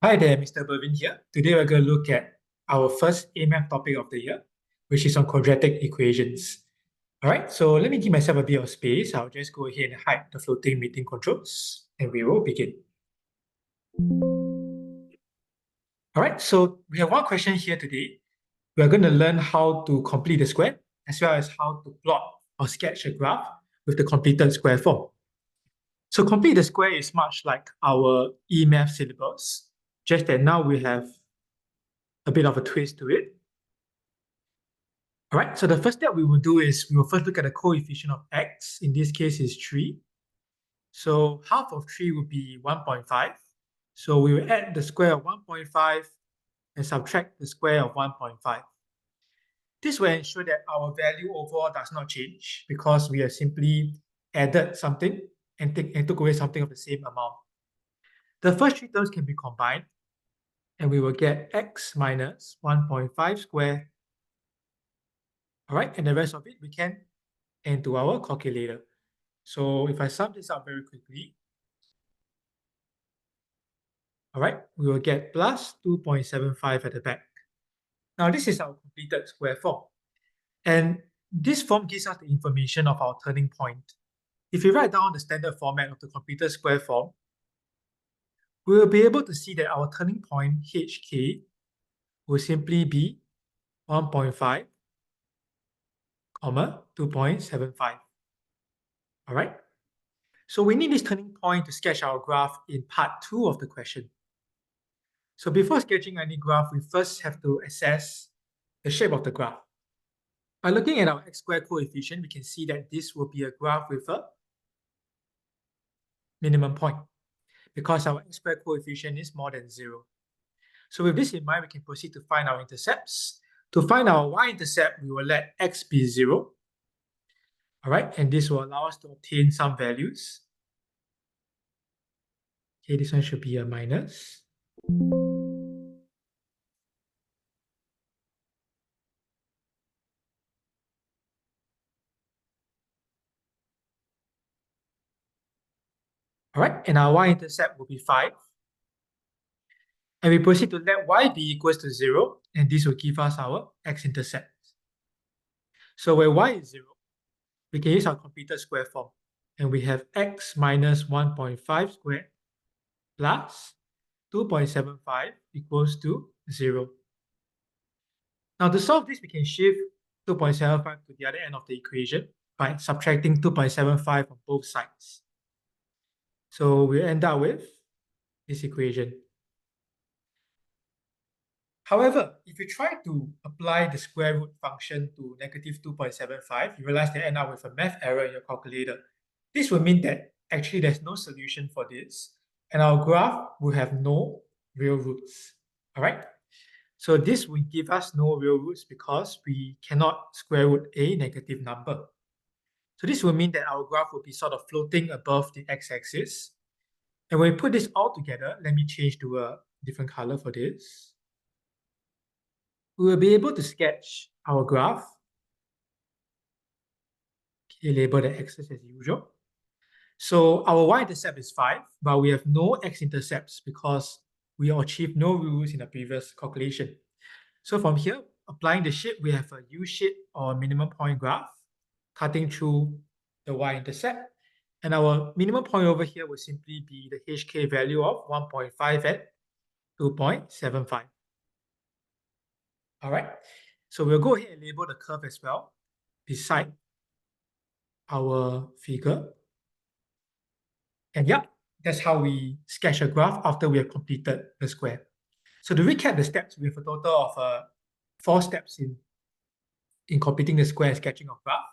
Hi there, Mr. Bervin here. Today we're going to look at our first A-Math topic of the year, which is on quadratic equations. All right, so let me give myself a bit of space. I'll just go ahead and hide the floating meeting controls, and we will begin. All right, so we have one question here today. We're going to learn how to complete the square, as well as how to plot or sketch a graph with the completed square form. So complete the square is much like our E-Math syllabus, just that now we have a bit of a twist to it. All right, so the first step we will do is we will first look at the coefficient of x. In this case is 3. So half of 3 would be 1.5. So we will add the square of 1.5 and subtract the square of 1.5. This will ensure that our value overall does not change because we have simply added something and took away something of the same amount. The first three terms can be combined and we will get x minus 1.5 squared. All right, and the rest of it we can enter our calculator. So if I sum this out very quickly, all right, we will get plus 2.75 at the back. Now this is our completed square form. And this form gives us the information of our turning point. If we write down the standard format of the completed square form, we will be able to see that our turning point HK will simply be 1.5, 2.75. All right. So we need this turning point to sketch our graph in part 2 of the question. So before sketching any graph, we first have to assess the shape of the graph. By looking at our x-squared coefficient, we can see that this will be a graph with a minimum point because our x-squared coefficient is more than 0. So with this in mind, we can proceed to find our intercepts. To find our y-intercept, we will let x be 0. All right, and this will allow us to obtain some values. Okay, this one should be a minus. All right, and our y-intercept will be 5. And we proceed to let y be equals to 0, and this will give us our x-intercept. So where y is 0, we can use our completed square form. And we have x minus 1.5 squared plus 2.75 equals to 0. Now to solve this, we can shift 2.75 to the other end of the equation by subtracting 2.75 on both sides. So we end up with this equation. However, if you try to apply the square root function to negative 2.75, you realize they end up with a math error in your calculator. This will mean that actually there's no solution for this, and our graph will have no real roots. All right? So this will give us no real roots because we cannot square root a negative number. So this will mean that our graph will be sort of floating above the x-axis. And when we put this all together, let me change to a different color for this. We will be able to sketch our graph. Okay, label the x's as usual. So our y-intercept is 5, but we have no x-intercepts because we achieved no rules in the previous calculation. So from here, applying the shape, we have a U-shape or minimum point graph cutting through the y-intercept. And our minimum point over here will simply be the HK value of 1.5 at 2.75. All right, so we'll go ahead and label the curve as well beside our figure. And yeah, that's how we sketch a graph after we have completed the square. So to recap the steps, we have a total of 4 steps in completing the square and sketching of graph.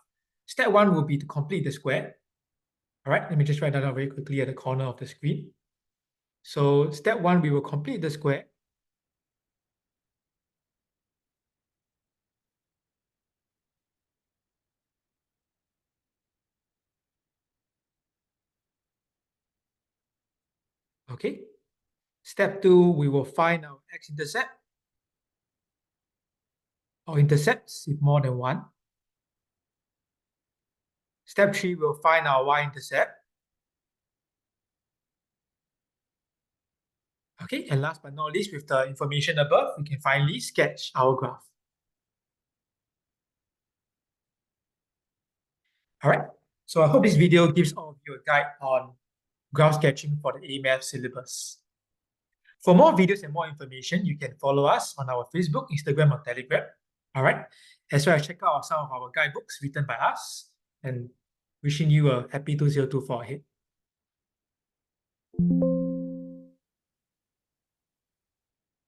Step 1 will be to complete the square. All right, let me just write that down very quickly at the corner of the screen. So step 1, we will complete the square. Okay. Step 2, we will find our x-intercept or intercepts if more than 1. Step 3, we'll find our y-intercept. Okay, and last but not least, with the information above, we can finally sketch our graph. Alright, so I hope this video gives all of you a guide on graph sketching for the A-Math syllabus. For more videos and more information, you can follow us on our Facebook, Instagram, or Telegram. Alright, as well as check out some of our guidebooks written by us, and wishing you a happy 2024 ahead.